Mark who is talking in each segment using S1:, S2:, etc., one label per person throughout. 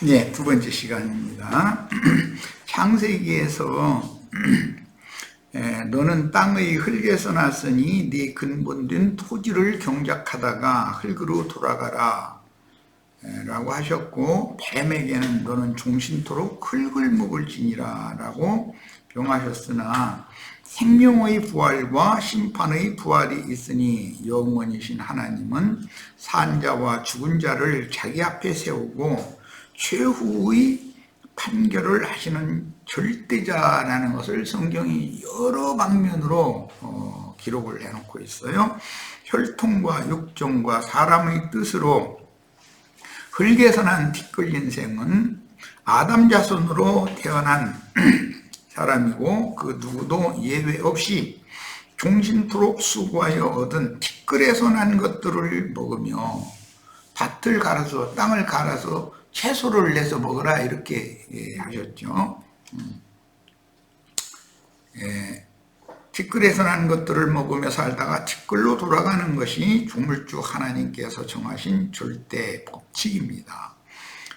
S1: 네, 두 번째 시간입니다. 창세기에서 너는 땅의 흙에서 났으니 네 근본된 토지를 경작하다가 흙으로 돌아가라 라고 하셨고, 뱀에게는 너는 종신토록 흙을 먹을지니라 라고 병하셨으나 생명의 부활과 심판의 부활이 있으니 영원이신 하나님은 산자와 죽은 자를 자기 앞에 세우고 최후의 판결을 하시는 절대자라는 것을 성경이 여러 방면으로 기록을 해놓고 있어요. 혈통과 육종과 사람의 뜻으로 흙에서 난 티끌 인생은 아담 자손으로 태어난 사람이고, 그 누구도 예외 없이 종신토록 수고하여 얻은 티끌에서 난 것들을 먹으며 밭을 갈아서 땅을 갈아서 채소를 내서 먹으라 이렇게 하셨죠. 티끌에서 난 것들을 먹으며 살다가 티끌로 돌아가는 것이 조물주 하나님께서 정하신 절대 법칙입니다.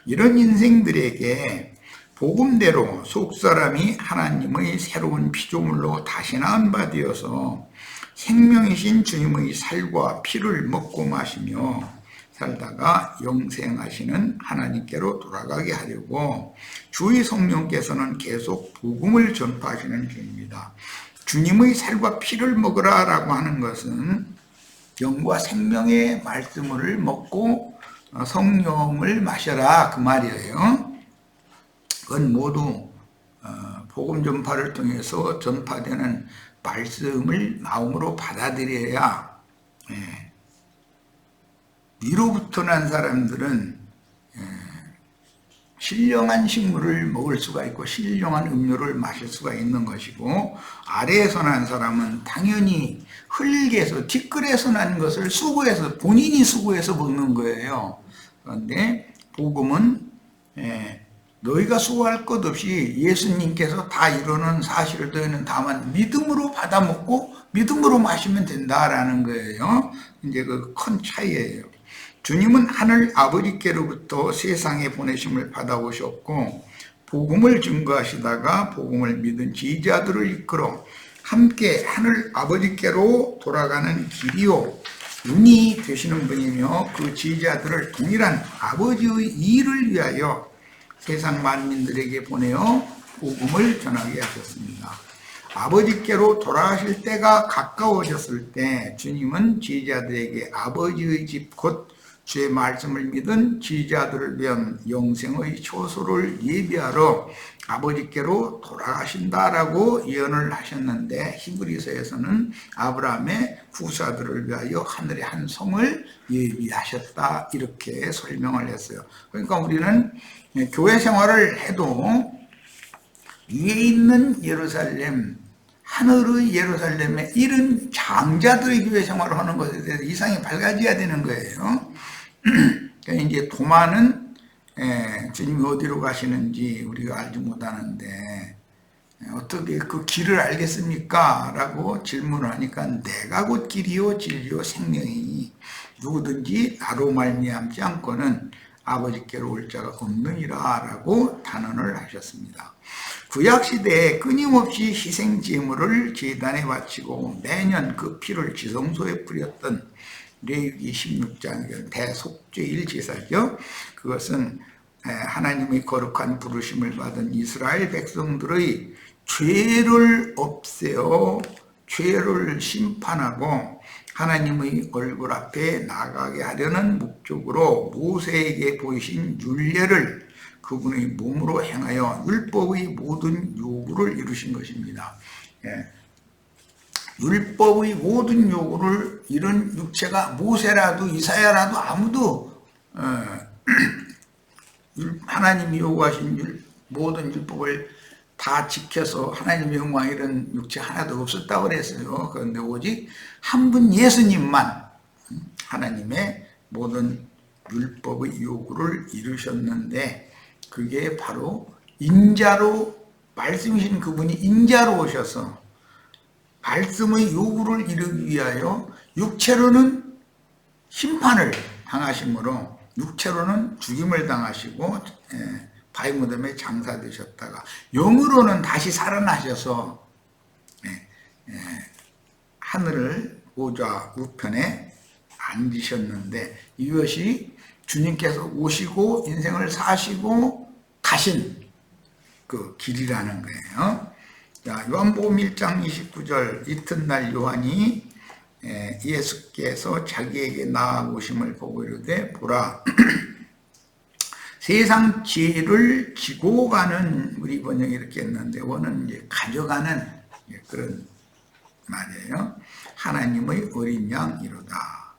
S1: 이런 인생들에게 복음대로 속사람이 하나님의 새로운 피조물로 다시 낳은 바 되어서 생명이신 주님의 살과 피를 먹고 마시며 살다가 영생하시는 하나님께로 돌아가게 하려고 주의 성령께서는 계속 복음을 전파하시는 중입니다. 주님의 살과 피를 먹으라 라고 하는 것은 영과 생명의 말씀을 먹고 성령을 마셔라 그 말이에요. 그건 모두 복음 전파를 통해서 전파되는 말씀을 마음으로 받아들여야, 위로부터 난 사람들은 신령한 식물을 먹을 수가 있고 신령한 음료를 마실 수가 있는 것이고, 아래에서 난 사람은 당연히 흙에서 티끌에서 난 것을 수고해서 본인이 수고해서 먹는 거예요. 그런데 복음은 너희가 수고할 것 없이 예수님께서 다 이루는 사실을 너희는 다만 믿음으로 받아먹고 믿음으로 마시면 된다라는 거예요. 이제 그 큰 차이예요. 주님은 하늘 아버지께로부터 세상에 보내심을 받아오셨고 복음을 증거하시다가 복음을 믿은 지지자들을 이끌어 함께 하늘 아버지께로 돌아가는 길이요 운이 되시는 분이며, 그 지지자들을 동일한 아버지의 일을 위하여 세상 만민들에게 보내어 복음을 전하게 하셨습니다. 아버지께로 돌아가실 때가 가까워졌을 때 주님은 지지자들에게 아버지의 집 곧 주의 말씀을 믿은 지지자들을 위한 영생의 초소를 예비하러 아버지께로 돌아가신다라고 예언을 하셨는데, 히브리서에서는 아브라함의 후사들을 위하여 하늘의 한 성을 예비하셨다 이렇게 설명을 했어요. 그러니까 우리는 교회 생활을 해도 위에 있는 예루살렘, 하늘의 예루살렘에 이른 장자들의 교회 생활을 하는 것에 대해서 이상이 밝아져야 되는 거예요. 그러니까 이제 도마는 주님이 어디로 가시는지 우리가 알지 못하는데 어떻게 그 길을 알겠습니까? 라고 질문을 하니까 내가 곧 길이요 진리요 생명이니 누구든지 나로 말미암지 않고는 아버지께로 올 자가 없느니라 라고 단언을 하셨습니다. 구약시대에 끊임없이 희생제물을 제단에 바치고 매년 그 피를 지성소에 뿌렸던 레위기 16장 대속죄일 제사죠. 그것은 하나님의 거룩한 부르심을 받은 이스라엘 백성들의 죄를 없애어 죄를 심판하고 하나님의 얼굴 앞에 나가게 하려는 목적으로 모세에게 보이신 율례를 그분의 몸으로 행하여 율법의 모든 요구를 이루신 것입니다. 율법의 모든 요구를 이룬 육체가 모세라도 이사야라도 아무도 하나님이 요구하신 모든 율법을 다 지켜서 하나님의 영광 이런 육체 하나도 없었다고 그랬어요. 그런데 오직 한 분 예수님만 하나님의 모든 율법의 요구를 이루셨는데, 그게 바로 인자로, 말씀이신 그분이 인자로 오셔서 말씀의 요구를 이루기 위하여 육체로는 심판을 당하심으로 육체로는 죽임을 당하시고 바위 무덤에 장사되셨다가 영으로는 다시 살아나셔서 하늘 보좌 우편에 앉으셨는데, 이것이 주님께서 오시고 인생을 사시고 가신 그 길이라는 거예요. 자, 요한복음 1장 29절, 이튿날 요한이 예수께서 자기에게 나아오심을 보고 이르되 보라 세상 죄를 지고 가는, 우리 번역이 이렇게 했는데 원은 이제 가져가는 그런 말이에요. 하나님의 어린 양이로다.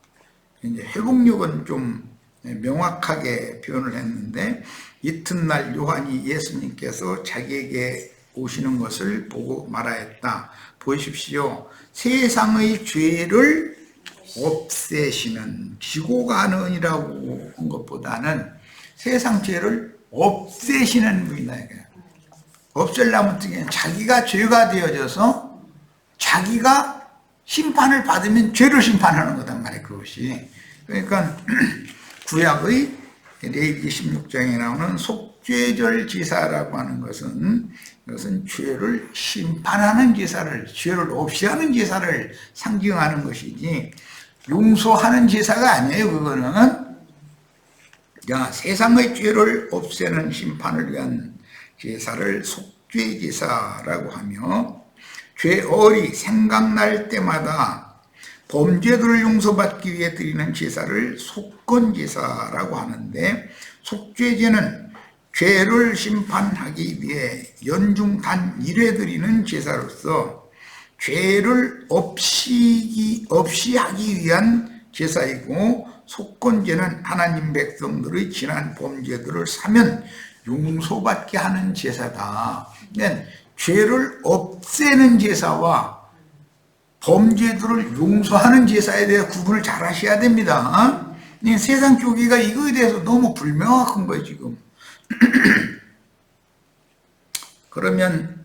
S1: 이제 회복력은 좀 명확하게 표현을 했는데, 이튿날 요한이 예수님께서 자기에게 오시는 것을 보고 말하였다. 보십시오. 세상의 죄를 없애시는, 지고 가는이라고 한 것보다는 세상 죄를 없애시는 분이다. 없애려면 어떻게, 자기가 죄가 되어져서 자기가 심판을 받으면 죄를 심판하는 거단 말이에요, 그것이. 그러니까 구약의 레위기 16장에 나오는 속죄절 제사라고 하는 것은, 이것은 죄를 심판하는 제사를, 죄를 없이 하는 제사를 상징하는 것이지 용서하는 제사가 아니에요. 그거는 세상의 죄를 없애는 심판을 위한 제사를 속죄 제사라고 하며, 죄어리 생각날 때마다 범죄들을 용서받기 위해 드리는 제사를 속건 제사라고 하는데, 속죄제는 죄를 심판하기 위해 연중 단 1회 드리는 제사로서 죄를 없이 하기 위한 제사이고, 속건제는 하나님 백성들의 지난 범죄들을 사면 용서받게 하는 제사다. 그러니까 죄를 없애는 제사와 범죄들을 용서하는 제사에 대해 구분을 잘 하셔야 됩니다. 세상 교기가 이거에 대해서 너무 불명확한 거예요, 지금. 그러면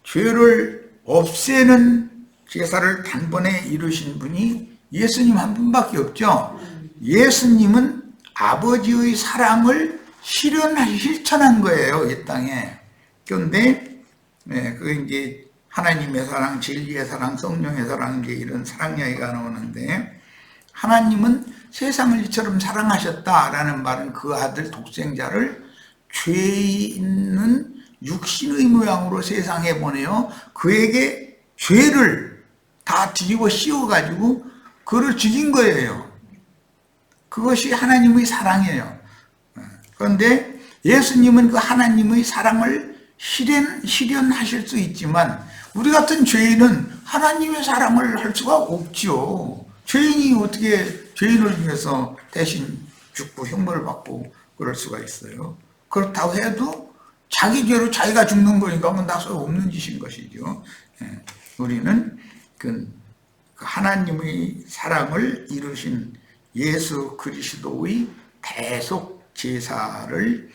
S1: 죄를 없애는 제사를 단번에 이루신 분이 예수님 한 분밖에 없죠. 예수님은 아버지의 사랑을 실천한 거예요, 이 땅에. 그런데 그게 이제 하나님의 사랑, 진리의 사랑, 성령의 사랑, 이제 이런 사랑 이야기가 나오는데, 하나님은 세상을 이처럼 사랑하셨다라는 말은 그 아들 독생자를 죄 있는 육신의 모양으로 세상에 보내어 그에게 죄를 다 뒤집어 씌워가지고 그를 죽인 거예요. 그것이 하나님의 사랑이에요. 그런데 예수님은 그 하나님의 사랑을 실현하실 수 있지만, 우리 같은 죄인은 하나님의 사랑을 할 수가 없죠. 죄인이 어떻게 죄인을 위해서 대신 죽고 형벌을 받고 그럴 수가 있어요. 그렇다고 해도 자기 죄로 자기가 죽는 거니까 뭐 나 소용없는 짓인 것이죠. 우리는 그 하나님의 사랑을 이루신 예수 그리스도의 대속 제사를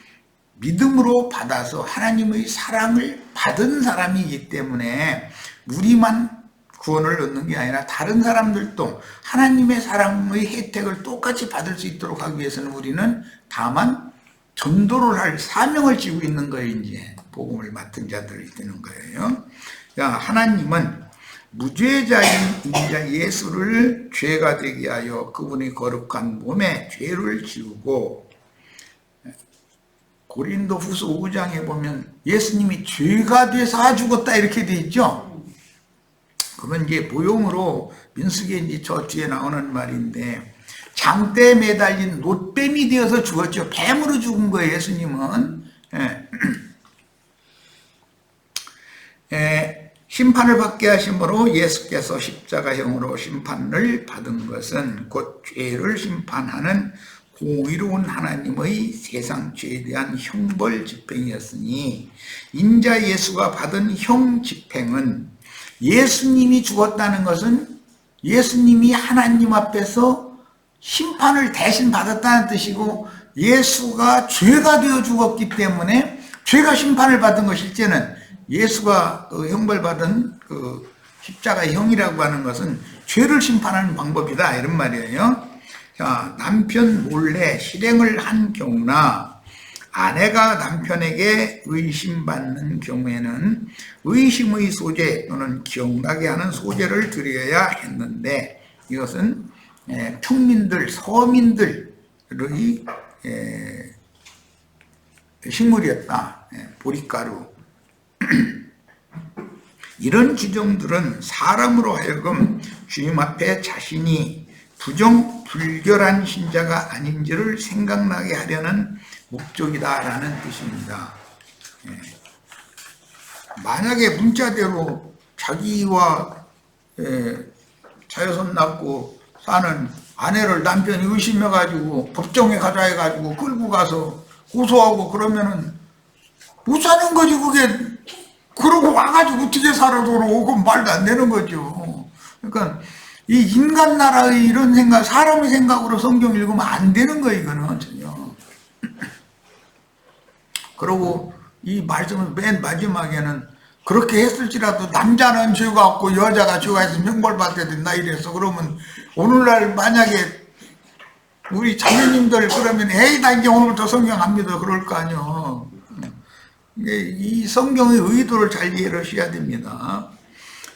S1: 믿음으로 받아서 하나님의 사랑을 받은 사람이기 때문에, 우리만 구원을 얻는 게 아니라 다른 사람들도 하나님의 사랑의 혜택을 똑같이 받을 수 있도록 하기 위해서는 우리는 다만 전도를 할 사명을 지고 있는 거예요. 이제 복음을 맡은 자들이 되는 거예요. 하나님은 무죄자인 인자 예수를 죄가 되게 하여 그분의 거룩한 몸에 죄를 지우고, 고린도후서 5장에 보면 예수님이 죄가 돼서 죽었다 이렇게 돼 있죠. 그건 이제 모형으로 민수기에 이제 저 뒤에 나오는 말인데, 장대에 매달린 놋뱀이 되어서 죽었죠. 뱀으로 죽은 거예요, 예수님은. 심판을 받게 하심으로 예수께서 십자가형으로 심판을 받은 것은 곧 죄를 심판하는 공의로운 하나님의 세상 죄에 대한 형벌 집행이었으니, 인자 예수가 받은 형 집행은, 예수님이 죽었다는 것은 예수님이 하나님 앞에서 심판을 대신 받았다는 뜻이고, 예수가 죄가 되어 죽었기 때문에 죄가 심판을 받은 것, 실제는 예수가 형벌 받은 그 십자가 형이라고 하는 것은 죄를 심판하는 방법이다, 이런 말이에요. 자, 남편 몰래 실행을 한 경우나 아내가 남편에게 의심받는 경우에는 의심의 소재 또는 기억나게 하는 소재를 드려야 했는데, 이것은 평민들, 서민들의 식물이었다. 보릿가루. 이런 규정들은 사람으로 하여금 주님 앞에 자신이 불결한 신자가 아닌지를 생각나게 하려는 목적이다라는 뜻입니다. 만약에 문자대로 자기와 자여손 낳고 사는 아내를 남편이 의심해가지고 법정에 가자 해가지고 끌고 가서 고소하고 그러면은 못 사는 거지, 그게. 그러고 와가지고 어떻게 살아 돌아오고 말도 안 되는 거죠. 그러니까 이 인간 나라의 이런 생각, 사람의 생각으로 성경 읽으면 안 되는 거예요, 이거는 전혀. 그리고 이 말씀은 맨 마지막에는 그렇게 했을지라도 남자는 죄가 없고 여자가 죄가 있으면 형벌받아야 된다 이래서, 그러면 오늘날 만약에 우리 자매님들 그러면 에이 나 이제 오늘부터 성경 안 믿어 그럴 거 아니요. 이 성경의 의도를 잘 이해를 하셔야 됩니다.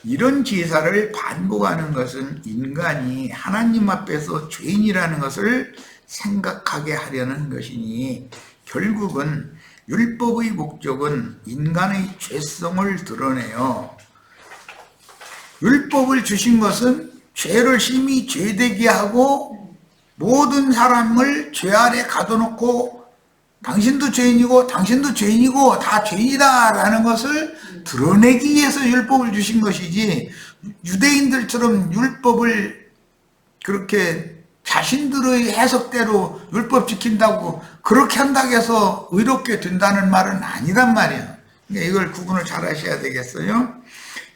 S1: 이런 제사를 반복하는 것은 인간이 하나님 앞에서 죄인이라는 것을 생각하게 하려는 것이니, 결국은 율법의 목적은 인간의 죄성을 드러내요. 율법을 주신 것은 죄를 심히 죄되게 하고 모든 사람을 죄 아래 가둬놓고 당신도 죄인이고 당신도 죄인이고 다 죄인이다라는 것을 드러내기 위해서 율법을 주신 것이지, 유대인들처럼 율법을 그렇게 자신들의 해석대로 율법 지킨다고 그렇게 한다고 해서 의롭게 된다는 말은 아니란 말이에요. 그러니까 이걸 구분을 잘 하셔야 되겠어요.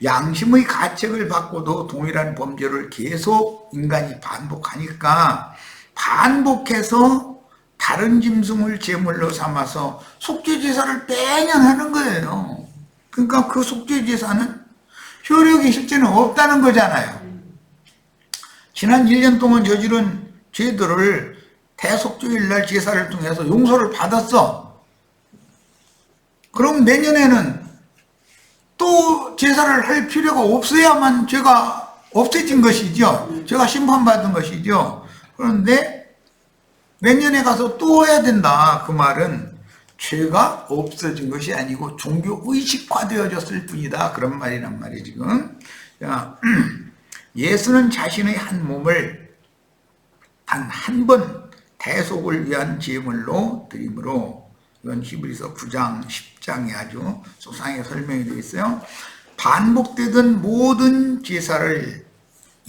S1: 양심의 가책을 받고도 동일한 범죄를 계속 인간이 반복하니까 반복해서 다른 짐승을 제물로 삼아서 속죄제사를 매년 하는 거예요. 그러니까 그 속죄제사는 효력이 실제는 없다는 거잖아요. 지난 1년 동안 저지른 죄들을 대속죄일날 제사를 통해서 용서를 받았어. 그럼 내년에는 또 제사를 할 필요가 없어야만 죄가 없어진 것이죠. 죄가 심판받은 것이죠. 그런데 내년에 가서 또 해야 된다. 그 말은 죄가 없어진 것이 아니고 종교 의식화되어졌을 뿐이다. 그런 말이란 말이에요, 지금. 자, 예수는 자신의 한 몸을 단 한 번 대속을 위한 제물로 드림으로, 이건 히브리서 9장, 10장에 아주 소상하게 설명이 되어 있어요. 반복되던 모든 제사를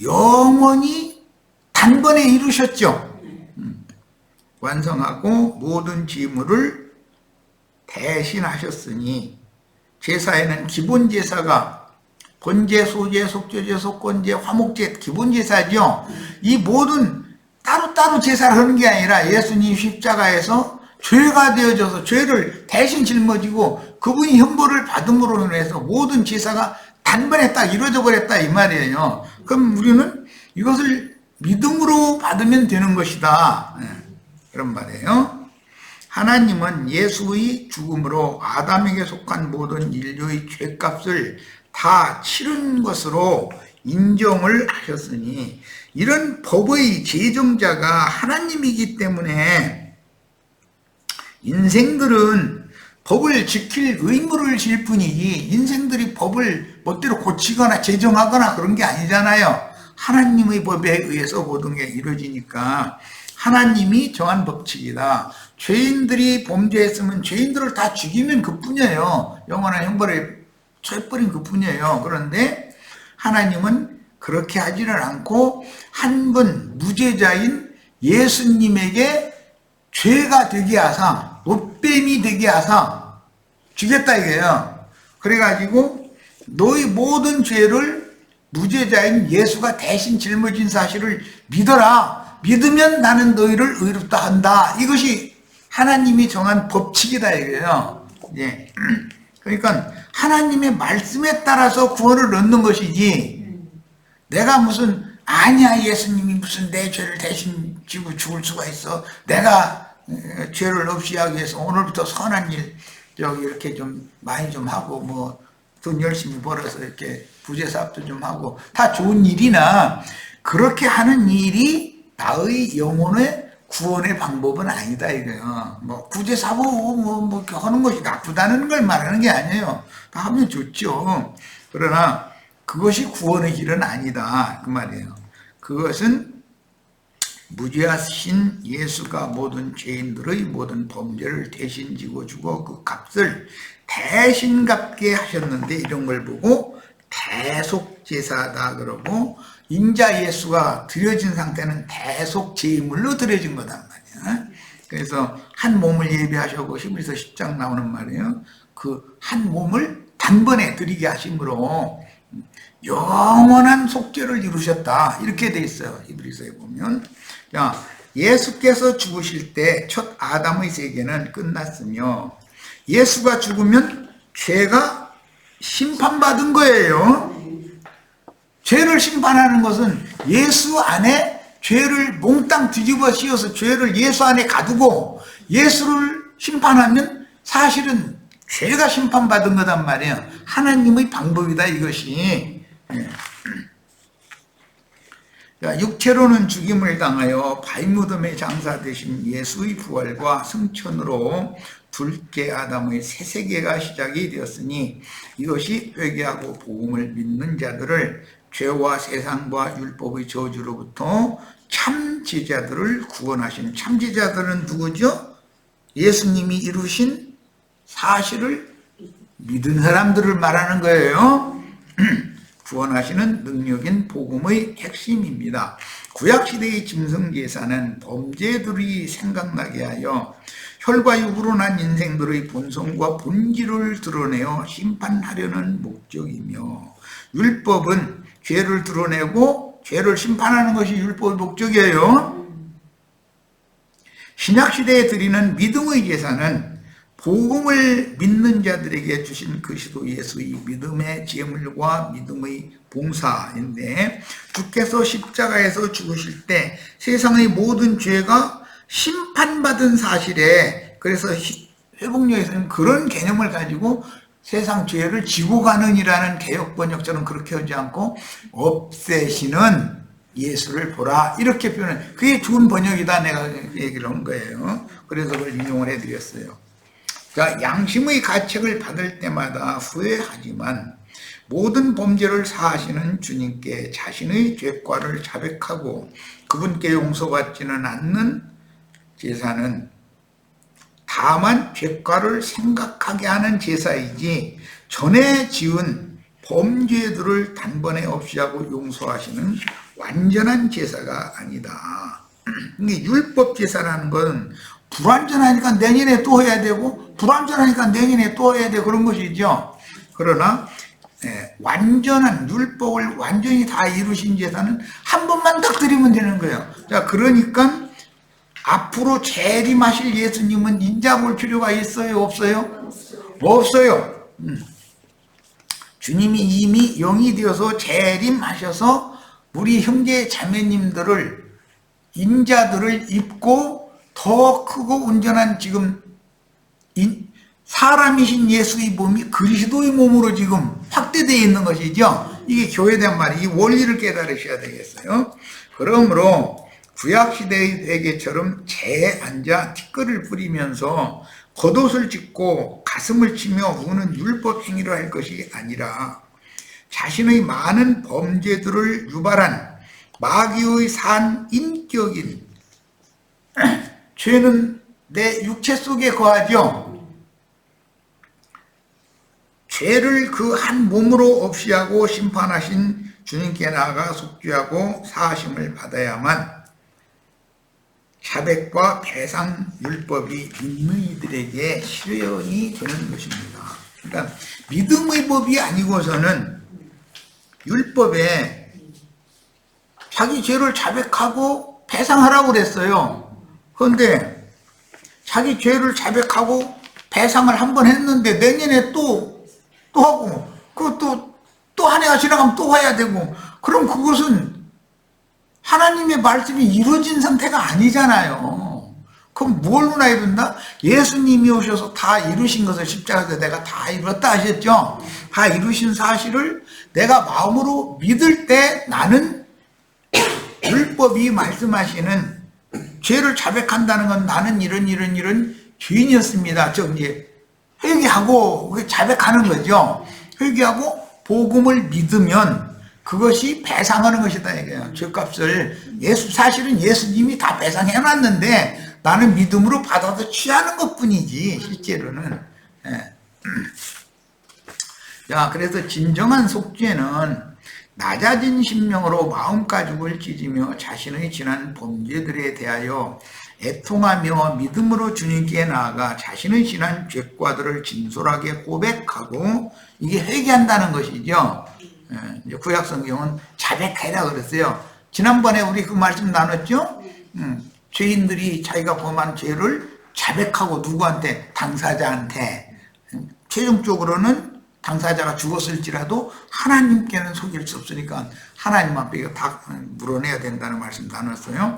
S1: 영원히 단번에 이루셨죠. 완성하고 모든 제물을 대신하셨으니, 제사에는 기본 제사가 번제, 소제, 속죄제, 속건제, 화목제, 기본 제사죠. 이 모든 따로따로 제사를 하는 게 아니라 예수님 십자가에서 죄가 되어져서 죄를 대신 짊어지고 그분이 형벌을 받음으로 인해서 모든 제사가 단번에 딱 이루어져 버렸다 이 말이에요. 그럼 우리는 이것을 믿음으로 받으면 되는 것이다, 그런 말이에요. 하나님은 예수의 죽음으로 아담에게 속한 모든 인류의 죄값을 다 치른 것으로 인정을 하셨으니, 이런 법의 제정자가 하나님이기 때문에 인생들은 법을 지킬 의무를 질 뿐이지 인생들이 법을 멋대로 고치거나 제정하거나 그런 게 아니잖아요. 하나님의 법에 의해서 모든 게 이루어지니까 하나님이 정한 법칙이다. 죄인들이 범죄했으면 죄인들을 다 죽이면 그뿐이에요. 영원한 형벌에 처해버린 그뿐이에요. 그런데 하나님은 그렇게 하지는 않고 한 분 무죄자인 예수님에게 죄가 되게 하사, 못뱀이 되게 하사 주겠다 이거예요. 그래가지고 너희 모든 죄를 무죄자인 예수가 대신 짊어진 사실을 믿어라. 믿으면 나는 너희를 의롭다 한다. 이것이 하나님이 정한 법칙이다 이거예요. 예. 그러니까 하나님의 말씀에 따라서 구원을 얻는 것이지, 내가 무슨 아니야 예수님이 무슨 내 죄를 대신 지고 죽을 수가 있어. 내가 죄를 없이 하기 위해서 오늘부터 선한 일 이렇게 좀 많이 좀 하고 뭐 돈 열심히 벌어서 이렇게 부제사업도 좀 하고 다 좋은 일이나 그렇게 하는 일이 나의 영혼의 구원의 방법은 아니다 이거예요. 뭐 부제사업 뭐 이렇게 하는 것이 나쁘다는 걸 말하는 게 아니에요. 다 하면 좋죠. 그러나 그것이 구원의 길은 아니다 그 말이에요. 그것은 무죄하신 예수가 모든 죄인들의 모든 범죄를 대신 지고 주고 그 값을 대신 갚게 하셨는데 이런 걸 보고 대속제사다 그러고 인자 예수가 드려진 상태는 대속제물로 드려진 거단 말이야. 그래서 한 몸을 예비하셔고 히브리서 10장 나오는 말이에요. 그 한 몸을 단번에 드리게 하심으로 영원한 속죄를 이루셨다 이렇게 돼 있어요. 히브리서에 보면. 자, 예수께서 죽으실 때 첫 아담의 세계는 끝났으며 예수가 죽으면 죄가 심판받은 거예요. 죄를 심판하는 것은 예수 안에 죄를 몽땅 뒤집어 씌워서 죄를 예수 안에 가두고 예수를 심판하면 사실은 죄가 심판받은 거단 말이에요. 하나님의 방법이다 이것이. 육체로는 죽임을 당하여 바위무덤에 장사되신 예수의 부활과 승천으로 둘째 아담의 새 세계가 시작이 되었으니 이것이 회개하고 복음을 믿는 자들을 죄와 세상과 율법의 저주로부터 참제자들을 구원하신 참제자들은 누구죠? 예수님이 이루신 사실을 믿은 사람들을 말하는 거예요. 구원하시는 능력인 복음의 핵심입니다. 구약시대의 짐승제사는 범죄들이 생각나게 하여 혈과 육으로 난 인생들의 본성과 본질을 드러내어 심판하려는 목적이며 율법은 죄를 드러내고 죄를 심판하는 것이 율법의 목적이에요. 신약시대에 드리는 믿음의 제사는 복음을 믿는 자들에게 주신 그리스도 예수의 믿음의 제물과 믿음의 봉사인데 주께서 십자가에서 죽으실 때 세상의 모든 죄가 심판받은 사실에 그래서 회복력에서는 그런 개념을 가지고 세상 죄를 지고 가는이라는 개역 번역처럼 그렇게 하지 않고 없애시는 예수를 보라 이렇게 표현해. 그게 좋은 번역이다 내가 얘기를 한 거예요. 그래서 그걸 인용을 해드렸어요. 자, 양심의 가책을 받을 때마다 후회하지만 모든 범죄를 사하시는 주님께 자신의 죄과를 자백하고 그분께 용서받지는 않는 제사는 다만 죄과를 생각하게 하는 제사이지 전에 지은 범죄들을 단번에 없이하고 용서하시는 완전한 제사가 아니다. 근데 율법 제사라는 건 불완전하니까 내년에 또 해야 되고 불완전하니까 내년에 또 해야 되고 그런 것이죠. 그러나 완전한 율법을 완전히 다 이루신 제사는 한 번만 딱 드리면 되는 거예요. 자, 그러니까 앞으로 재림하실 예수님은 인자 볼 필요가 있어요? 없어요? 없어요. 주님이 이미 영이 되어서 재림하셔서 우리 형제 자매님들을 인자들을 입고 더 크고 온전한 지금 사람이신 예수의 몸이 그리스도의 몸으로 지금 확대되어 있는 것이죠. 이게 교회에 대한 말이 이 원리를 깨달으셔야 되겠어요. 그러므로 구약시대의 회개처럼 재에 앉아 티끌을 뿌리면서 겉옷을 찢고 가슴을 치며 우는 율법 행위를 할 것이 아니라 자신의 많은 범죄들을 유발한 마귀의 산 인격인 죄는 내 육체 속에 거하죠. 죄를 그 한 몸으로 없이 하고 심판하신 주님께 나아가 속죄하고 사하심을 받아야만 자백과 배상 율법이 믿는 이들에게 실현이 되는 것입니다. 그러니까 믿음의 법이 아니고서는 율법에 자기 죄를 자백하고 배상하라고 그랬어요. 그런데 자기 죄를 자백하고 배상을 한 번 했는데 내년에 또 하고 그것도 또 한 해가 지나가면 또 해야 되고 그럼 그것은 하나님의 말씀이 이루어진 상태가 아니잖아요. 그럼 뭘로나 이룬다? 예수님이 오셔서 다 이루신 것을 십자가에서 내가 다 이뤘다 하셨죠. 다 이루신 사실을 내가 마음으로 믿을 때 나는 율법이 말씀하시는 죄를 자백한다는 건 나는 이런 죄인이었습니다. 이제 회개하고 자백하는 거죠. 회개하고 복음을 믿으면 그것이 배상하는 것이다 이거예요. 죄값을 사실은 예수님이 다 배상해놨는데 나는 믿음으로 받아서 취하는 것뿐이지 실제로는. 예. 자, 그래서 진정한 속죄는 낮아진 심령으로 마음가죽을 찢으며 자신의 지난 범죄들에 대하여 애통하며 믿음으로 주님께 나아가 자신의 지난 죄과들을 진솔하게 고백하고 이게 회개한다는 것이죠. 이제 구약 성경은 자백해라 그랬어요. 지난번에 우리 그 말씀 나눴죠. 죄인들이 자기가 범한 죄를 자백하고 누구한테? 당사자한테. 최종적으로는 당사자가 죽었을지라도 하나님께는 속일 수 없으니까 하나님 앞에 이거 다 물어내야 된다는 말씀 나눴어요.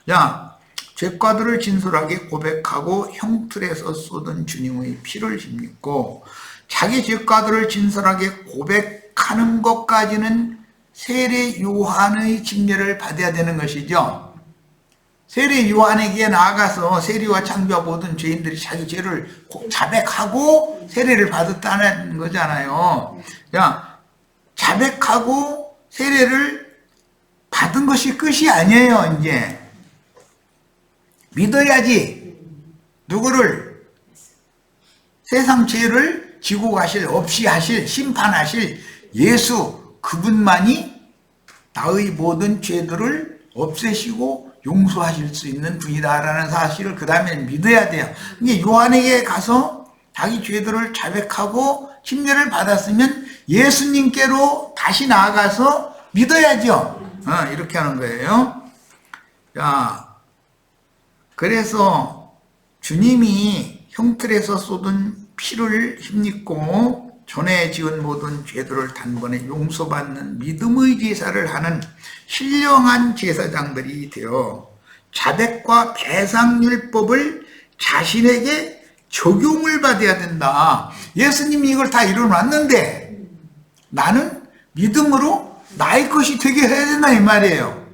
S1: 자, 죄과들을 진솔하게 고백하고 형틀에서 쏟은 주님의 피를 힘입고 자기 죄과들을 진솔하게 고백하는 것까지는 세례 요한의 침례를 받아야 되는 것이죠. 세례 요한에게 나아가서 세리와 창조와 모든 죄인들이 자기 죄를 자백하고 세례를 받았다는 거잖아요. 자, 자백하고 세례를 받은 것이 끝이 아니에요. 이제 믿어야지. 누구를? 세상 죄를 지고 가실, 없이 하실, 심판하실 예수, 그분만이 나의 모든 죄들을 없애시고 용서하실 수 있는 분이다라는 사실을 그 다음에 믿어야 돼요. 이게 요한에게 가서 자기 죄들을 자백하고 침례를 받았으면 예수님께로 다시 나아가서 믿어야죠. 이렇게 하는 거예요. 자, 그래서 주님이 형틀에서 쏟은 피를 힘입고 전에 지은 모든 죄들을 단번에 용서받는 믿음의 제사를 하는 신령한 제사장들이 되어 자백과 배상율법을 자신에게 적용을 받아야 된다. 예수님이 이걸 다 이뤄놨는데 나는 믿음으로 나의 것이 되게 해야 된다 이 말이에요.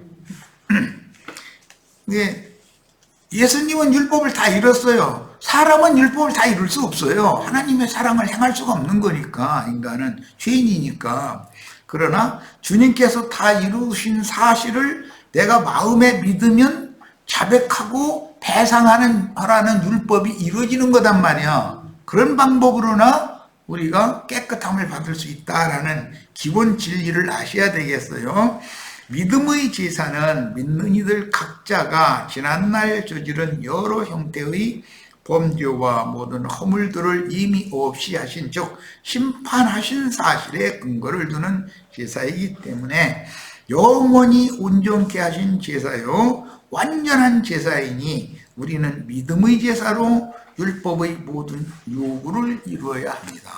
S1: 예수님은 율법을 다 이뤘어요. 사람은 율법을 다 이룰 수 없어요. 하나님의 사랑을 행할 수가 없는 거니까. 인간은 죄인이니까. 그러나 주님께서 다 이루신 사실을 내가 마음에 믿으면 자백하고 배상하라는 율법이 이루어지는 거단 말이야. 그런 방법으로나 우리가 깨끗함을 받을 수 있다라는 기본 진리를 아셔야 되겠어요. 믿음의 제사는 믿는 이들 각자가 지난날 저지른 여러 형태의 범죄와 모든 허물들을 이미 없이 하신 즉 심판하신 사실에 근거를 두는 제사이기 때문에 영원히 온전케 하신 제사요 완전한 제사이니 우리는 믿음의 제사로 율법의 모든 요구를 이루어야 합니다.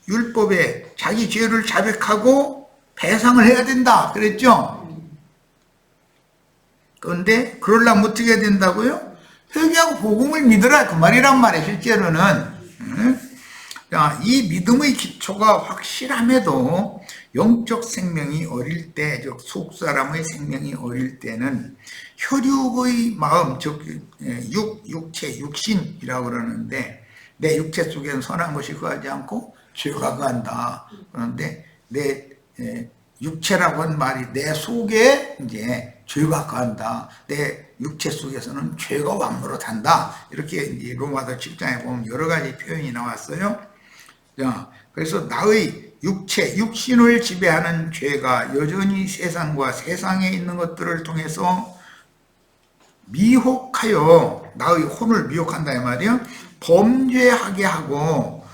S1: 율법에 자기 죄를 자백하고 배상을 해야 된다 그랬죠? 그런데 그러려면 어떻게 해야 된다고요? 회개하고 복음을 믿으라 그 말이란 말이에요. 실제로는. 자, 이 믿음의 기초가 확실함에도 영적 생명이 어릴 때, 즉 속사람의 생명이 어릴 때는 혈육의 마음, 즉 육체, 육신이라고 그러는데 내 육체 속에는 선한 것이 거하지 않고 죄가 거한다. 그런데 내 육체라고 한 말이 내 속에 이제 죄가 거한다. 내 육체 속에서는 죄가 왕노릇한다. 이렇게 이제 로마서 7장에 보면 여러 가지 표현이 나왔어요. 자, 그래서 나의 육체, 육신을 지배하는 죄가 여전히 세상과 세상에 있는 것들을 통해서 미혹하여 나의 혼을 미혹한다 이 말이에요. 범죄하게 하고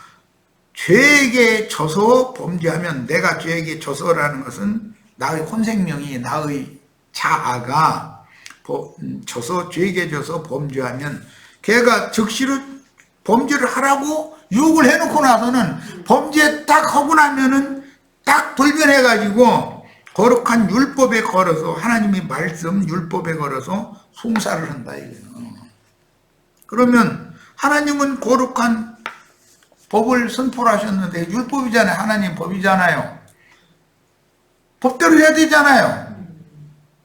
S1: 죄에게 져서 범죄하면 내가 죄에게 져서라는 것은 나의 혼생명이 나의 자아가 져서 죄에게 져서 범죄하면 걔가 즉시로 범죄를 하라고 유혹을 해놓고 나서는 범죄 딱 하고 나면은 딱 돌변해가지고 거룩한 율법에 걸어서, 하나님의 말씀 율법에 걸어서 송사를 한다 이거예요. 그러면 하나님은 거룩한 법을 선포를 하셨는데, 율법이잖아요. 하나님 법이잖아요. 법대로 해야 되잖아요.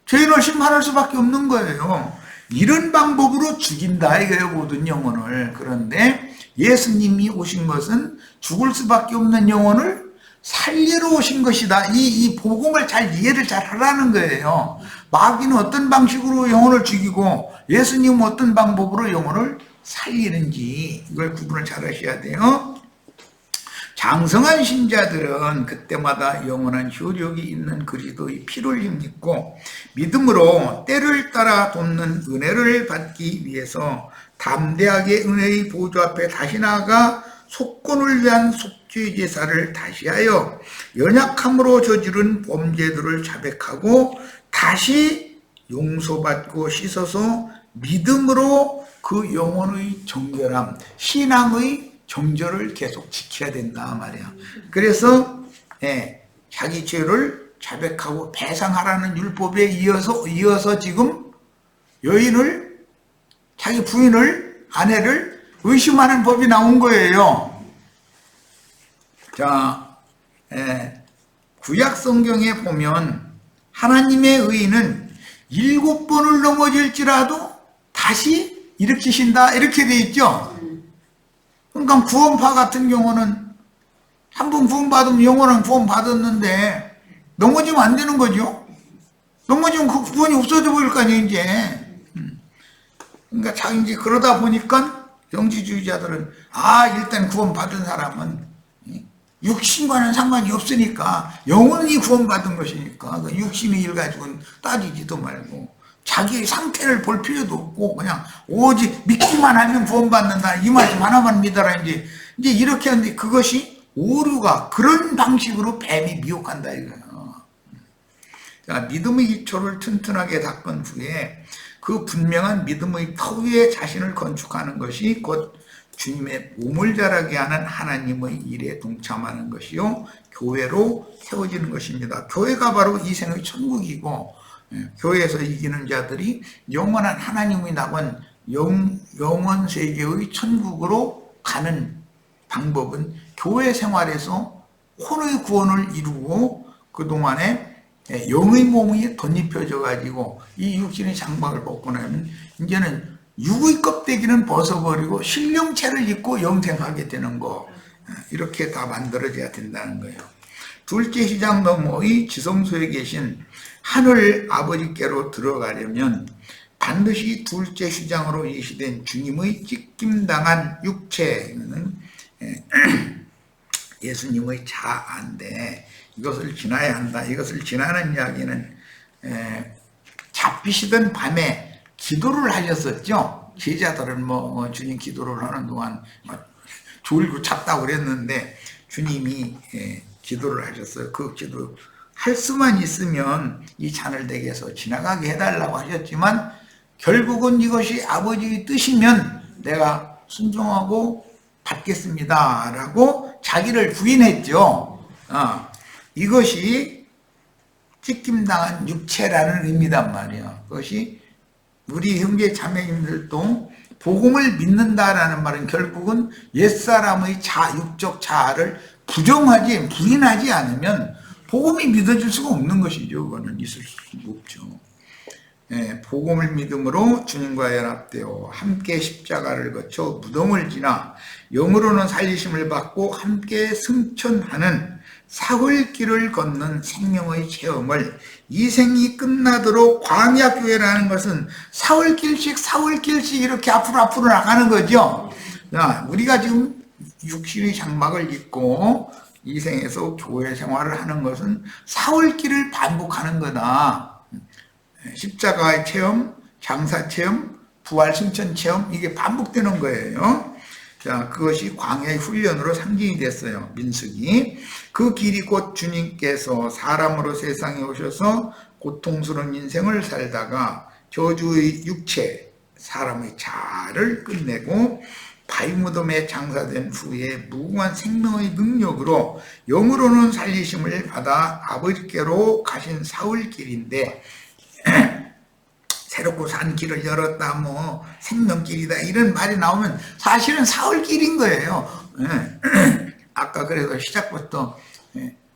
S1: 죄인을 심판할 수밖에 없는 거예요. 이런 방법으로 죽인다 이거예요, 모든 영혼을. 그런데 예수님이 오신 것은 죽을 수밖에 없는 영혼을 살리러 오신 것이다. 이 복음을 이해를 잘 하라는 거예요. 마귀는 어떤 방식으로 영혼을 죽이고 예수님은 어떤 방법으로 영혼을 살리는지, 이걸 구분을 잘 하셔야 돼요. 장성한 신자들은 그때마다 영원한 효력이 있는 그리스도의 피를 힘입고 믿음으로 때를 따라 돕는 은혜를 받기 위해서 담대하게 은혜의 보좌 앞에 다시 나아가 속건을 위한 속죄 제사를 다시하여 연약함으로 저지른 범죄들을 자백하고 다시 용서받고 씻어서 믿음으로 그 영혼의 정결함, 신앙의 정절을 계속 지켜야 된다 말이야. 그래서 자기 죄를 자백하고 배상하라는 율법에 이어서 지금 여인을, 자기 부인을, 아내를 의심하는 법이 나온 거예요. 자, 구약 성경에 보면 하나님의 의인은 7번을 넘어질지라도 다시 일으키신다 이렇게 돼 있죠. 그러니까 구원파 같은 경우는 한 번 구원받으면 영원한 구원 받았는데 넘어지면 안 되는 거죠. 넘어지면 그 구원이 없어져 버릴 거 아니에요, 이제. 그러니까 이제 그러다 보니까 영지주의자들은 일단 구원받은 사람은 육신과는 상관이 없으니까, 영원히 구원받은 것이니까 그 육신의 일 가지고는 따지지도 말고 자기의 상태를 볼 필요도 없고 그냥 오직 믿기만 하면 구원받는다, 이 말씀 하나만 믿어라, 이제 이렇게 하는데, 그것이 오류가 그런 방식으로 뱀이 미혹한다 이거예요. 자, 믿음의 기초를 튼튼하게 닦은 후에 그 분명한 믿음의 터 위에 자신을 건축하는 것이 곧 주님의 몸을 자라게 하는 하나님의 일에 동참하는 것이요, 교회로 세워지는 것입니다. 교회가 바로 이생의 천국이고, 교회에서 이기는 자들이 영원한 하나님의 낙원, 영원 세계의 천국으로 가는 방법은 교회 생활에서 혼의 구원을 이루고 그동안에 영의 몸이 덧입혀져 가지고 이 육신의 장막을 벗고 나면 이제는 육의 껍데기는 벗어버리고 신령체를 입고 영생하게 되는 거, 이렇게 다 만들어져야 된다는 거예요. 둘째 시장 너머의 지성소에 계신 하늘 아버지께로 들어가려면 반드시 둘째 시장으로 예시된 주님의 찢김당한 육체는 예수님의 자아인데, 이것을 지나야 한다. 이것을 지나는 이야기는 잡히시던 밤에 기도를 하셨었죠. 제자들은 주님 기도를 하는 동안 졸고 잤다고 그랬는데 주님이 기도를 하셨어요. 그 기도 할 수만 있으면 이 잔을 내게서 지나가게 해달라고 하셨지만, 결국은 이것이 아버지의 뜻이면 내가 순종하고 받겠습니다 라고 자기를 부인했죠. 이것이 찢김당한 육체라는 의미단 말이에요. 그것이 우리 형제 자매님들도 복음을 믿는다라는 말은 결국은 옛사람의 육적 자아를 부인하지 않으면 복음이 믿어질 수가 없는 것이죠. 그거는 있을 수가 없죠. 복음을 믿음으로 주님과 연합되어 함께 십자가를 거쳐 무덤을 지나 영으로는 살리심을 받고 함께 승천하는 사흘길을 걷는 생명의 체험을, 이 생이 끝나도록 광야교회라는 것은 사흘길씩 이렇게 앞으로 나가는 거죠. 우리가 지금 육신의 장막을 입고 이 생에서 교회 생활을 하는 것은 사흘길을 반복하는 거다. 십자가의 체험, 장사 체험, 부활 승천 체험, 이게 반복되는 거예요. 자, 그것이 광야의 훈련으로 상징이 됐어요. 민수기. 그 길이 곧 주님께서 사람으로 세상에 오셔서 고통스러운 인생을 살다가 저주의 육체, 사람의 자아를 끝내고 가위무덤에 장사된 후에 무궁한 생명의 능력으로 영으로는 살리심을 받아 아버지께로 가신 사울길인데 새롭고 산 길을 열었다, 뭐 생명길이다 이런 말이 나오면 사실은 사울길인 거예요. 아까 그래서 시작부터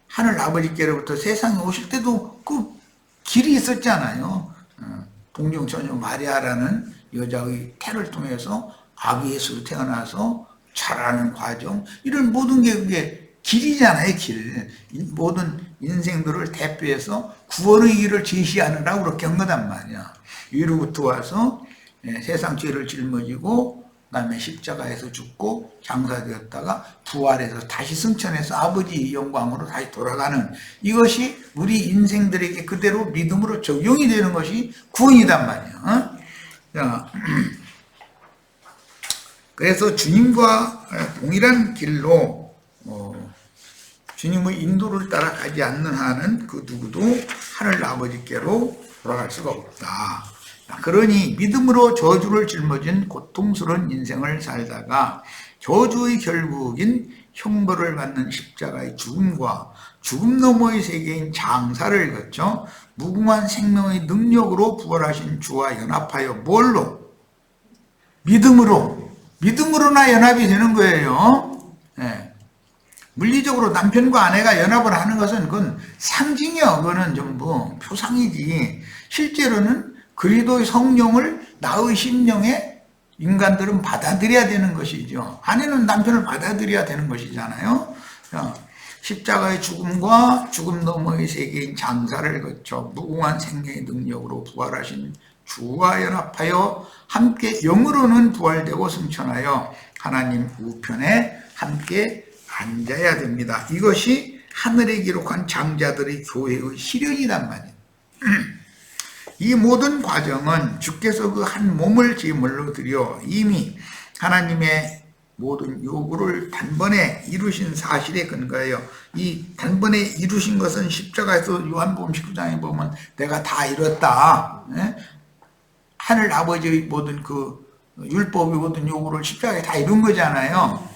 S1: 하늘 아버지께로부터 세상에 오실 때도 그 길이 있었잖아요. 동정처녀 마리아라는 여자의 태를 통해서 아기 예수로 태어나서 자라는 과정, 이런 모든 게 그게 길이잖아요. 길. 모든 인생들을 대표해서 구원의 길을 제시하느라고 그렇게 한 거단 말이야. 위로부터 와서 세상 죄를 짊어지고 그다음에 십자가에서 죽고 장사되었다가 부활해서 다시 승천해서 아버지 영광으로 다시 돌아가는, 이것이 우리 인생들에게 그대로 믿음으로 적용이 되는 것이 구원이단 말이야. 자, 그래서 주님과 동일한 길로 주님의 인도를 따라 가지 않는 한은 그 누구도 하늘 아버지께로 돌아갈 수가 없다. 그러니 믿음으로 저주를 짊어진 고통스러운 인생을 살다가 저주의 결국인 형벌을 받는 십자가의 죽음과 죽음 너머의 세계인 장사를 거쳐 무궁한 생명의 능력으로 부활하신 주와 연합하여 뭘로? 믿음으로나 연합이 되는 거예요. 물리적으로 남편과 아내가 연합을 하는 것은 그건 상징이요. 그거는 전부 표상이지. 실제로는 그리스도의 성령을 나의 심령에 인간들은 받아들여야 되는 것이죠. 아내는 남편을 받아들여야 되는 것이잖아요. 십자가의 죽음과 죽음 너머의 세계인 장사를 거쳐 무궁한 생명의 능력으로 부활하신 주와 연합하여 함께 영으로는 부활되고 승천하여 하나님 우편에 함께 앉아야 됩니다. 이것이 하늘에 기록한 장자들의 교회의 실현이란 말이에요. 이 모든 과정은 주께서 그 한 몸을 제물로 드려 이미 하나님의 모든 요구를 단번에 이루신 사실에 근거하여, 이 단번에 이루신 것은 십자가에서 요한복음 19장에 보면 내가 다 이뤘다. 하늘 아버지의 모든 그 율법의 모든 요구를 십자가에 다 이룬 거잖아요.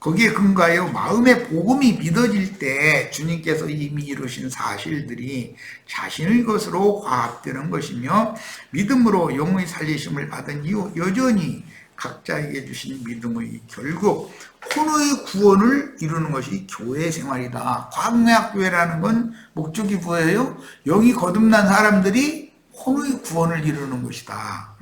S1: 거기에 근거하여 마음의 복음이 믿어질 때 주님께서 이미 이루신 사실들이 자신의 것으로 화합되는 것이며, 믿음으로 영의 살리심을 받은 이후 여전히 각자에게 주신 믿음의 결국 혼의 구원을 이루는 것이 교회 생활이다. 광야교회라는 건 목적이 뭐예요? 영이 거듭난 사람들이 혼의 구원을 이루는 것이다.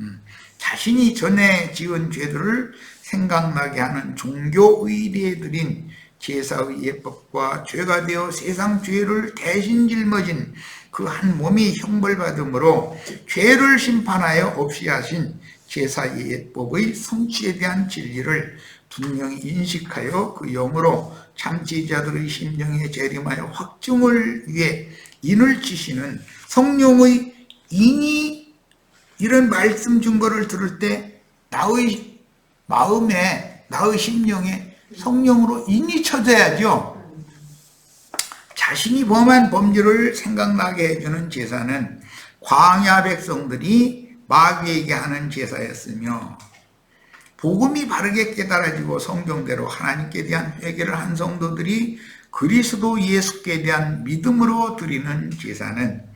S1: 자신이 전에 지은 죄들을 생각나게 하는 종교 의례에 드린 제사의 예법과 죄가 되어 세상 죄를 대신 짊어진 그 한 몸이 형벌받음으로 죄를 심판하여 없이 하신 제사의 예법의 성취에 대한 진리를 분명히 인식하여 그 영으로 참 제자들의 심령에 재림하여 확증을 위해 인을 치시는 성령의 인이, 이런 말씀 증거를 들을 때 나의 마음에, 나의 심령에 성령으로 인이 쳐져야죠. 자신이 범한 범죄를 생각나게 해주는 제사는 광야 백성들이 마귀에게 하는 제사였으며, 복음이 바르게 깨달아지고 성경대로 하나님께 대한 회개를 한 성도들이 그리스도 예수께 대한 믿음으로 드리는 제사는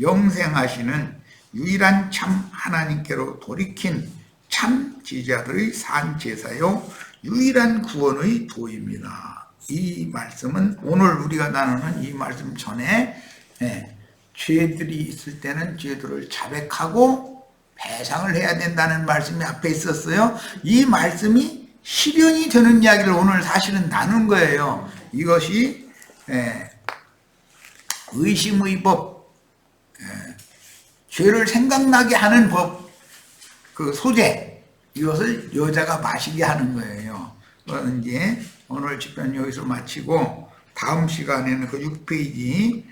S1: 영생하시는 유일한 참 하나님께로 돌이킨 참 제자들의 산 제사요 유일한 구원의 도입니다. 이 말씀은 오늘 우리가 나누는 이 말씀 전에 죄들이 있을 때는 죄들을 자백하고 배상을 해야 된다는 말씀이 앞에 있었어요. 이 말씀이 실현이 되는 이야기를 오늘 사실은 나눈 거예요. 이것이 의심의 법, 죄를 생각나게 하는 법, 그 소재, 이것을 여자가 마시게 하는 거예요. 그건 이제 오늘 집회는 여기서 마치고 다음 시간에는 그 6페이지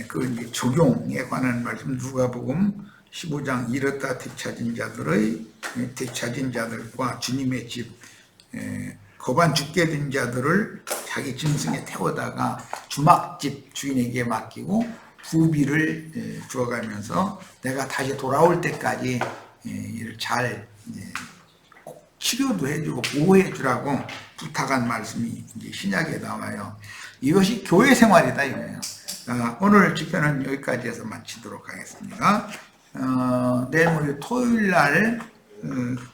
S1: 그 이제 적용에 관한 말씀, 누가복음 15장 잃었다 되찾은 자들의 되찾은 자들과 주님의 집 거반 죽게 된 자들을 자기 짐승에 태우다가 주막집 주인에게 맡기고 부비를 주어가면서 내가 다시 돌아올 때까지 이를 잘 치료도 해주고 보호해 주라고 부탁한 말씀이 이제 신약에 나와요. 이것이 교회 생활이다 이거예요. 오늘 집회는 여기까지 해서 마치도록 하겠습니다. 내일 모레 토요일 날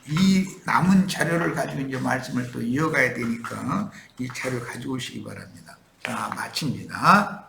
S1: 이 남은 자료를 가지고 이제 말씀을 또 이어가야 되니까 이 자료 가지고 오시기 바랍니다. 자, 마칩니다.